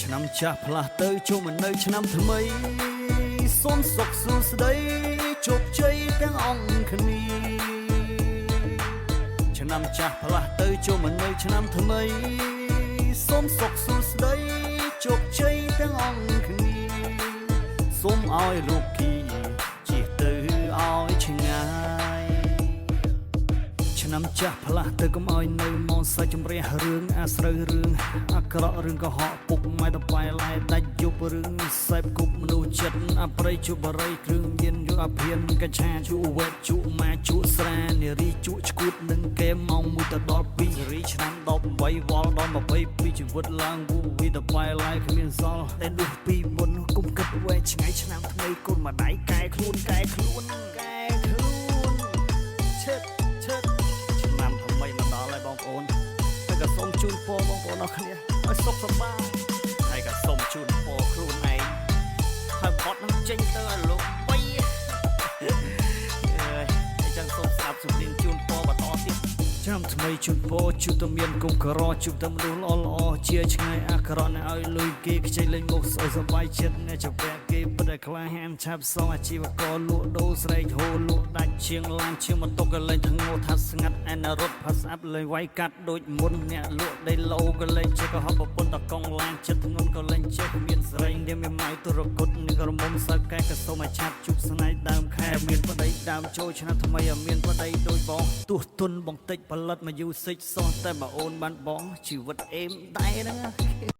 ឆ្នាំចាស់ផ្លាស់ទៅចូលមកនៅឆ្នាំថ្មីសូមសុខសួស្តីជោគជ័យទាំងអង្គគ្នាឆ្នាំចាស់ផ្លាស់ទៅចូលមកនៅឆ្នាំថ្មីសូមសុខសួស្តីជោគជ័យទាំងអង្គគ្នាសូមឲ្យលោកគីជិះទៅឲ្យឆ្ងាយឆ្នាំចាស់ផ្លាស់ទៅកុំឲ្យនៅមកសាច់ជំរះរឿងអាស្រូវរឿងអាក្រក់រឿងកុហកពុកម៉ែតបែឡែដាច់យប់រឿងសេពគប់មនុស្សចិត្តអប្រៃជបរិយគ្រឿងមានយកអភិនកញ្ឆាជក់វេតជក់ម៉ាជក់ស្រានារីជក់ឈួតនឹងកេម៉ោង1ទៅដល់2សេរីឆ្នាំ18វល់ដល់22ជីវិតឡើងវូវីតបែឡែគ្មានសល់តែនោះពីមុនគុំគិតវែងឆ្ងាយឆ្នាំថ្មីគុណម្ដាយកែខ្លួនកែខ្លួនឈិតឆ្នាំថ្មីមកដល់ហើយបងប្អូនហើយក៏សូមជូនពរបងប្អូនអរគ្នាឲ្យសុខសប្បាយហើយក៏សូមជូនពរខ្លួនឯងហើយបត់នឹងចេញទៅឲ្យលោកបីហើយចឹងសូមស្ដាប់សម្លេងជូនពរបន្តទៀតឆ្នាំថ្មីជូនពរជួបតែមានគុំក្រជួបតែមនុស្សល្អជាឆ្ងាយអាក្រក់ឲ្យលុយគេខ្ចីលេងមុខស្អុយសប្បាយចិត្តអ្នកចវៈគេបដិក្លាហានឆាប់សងអាជីវករលក់ដូរស្រែកហូរលក់ដាច់ជាងឡានជាងម៉ូតូក៏លេងធ្ងោថាស្ងាត់ឯណរត់ផាស្អាប់លេងវាយកាត់ដូចមុនអ្នកលក់ដីឡូក៏លេងជាកុហកប្រពន្ធតកង់ឡានចិត្តធ្ងន់ក៏លេងជាមានស្រែងដែលមានម៉ៅទុរគុតនឹងរមុំសើកែក៏សូមឲ្យឆាប់ជប់ស្នេហ៍ដើមខែមានប្តីដើមចូលឆ្នាំថ្មីឲ្យមានប្តីដូចបងទោះទុនបងតិចផលិតមកយូរសិចសោះតែបើអូនបានបងជីវិតអេមដែរហ្នឹង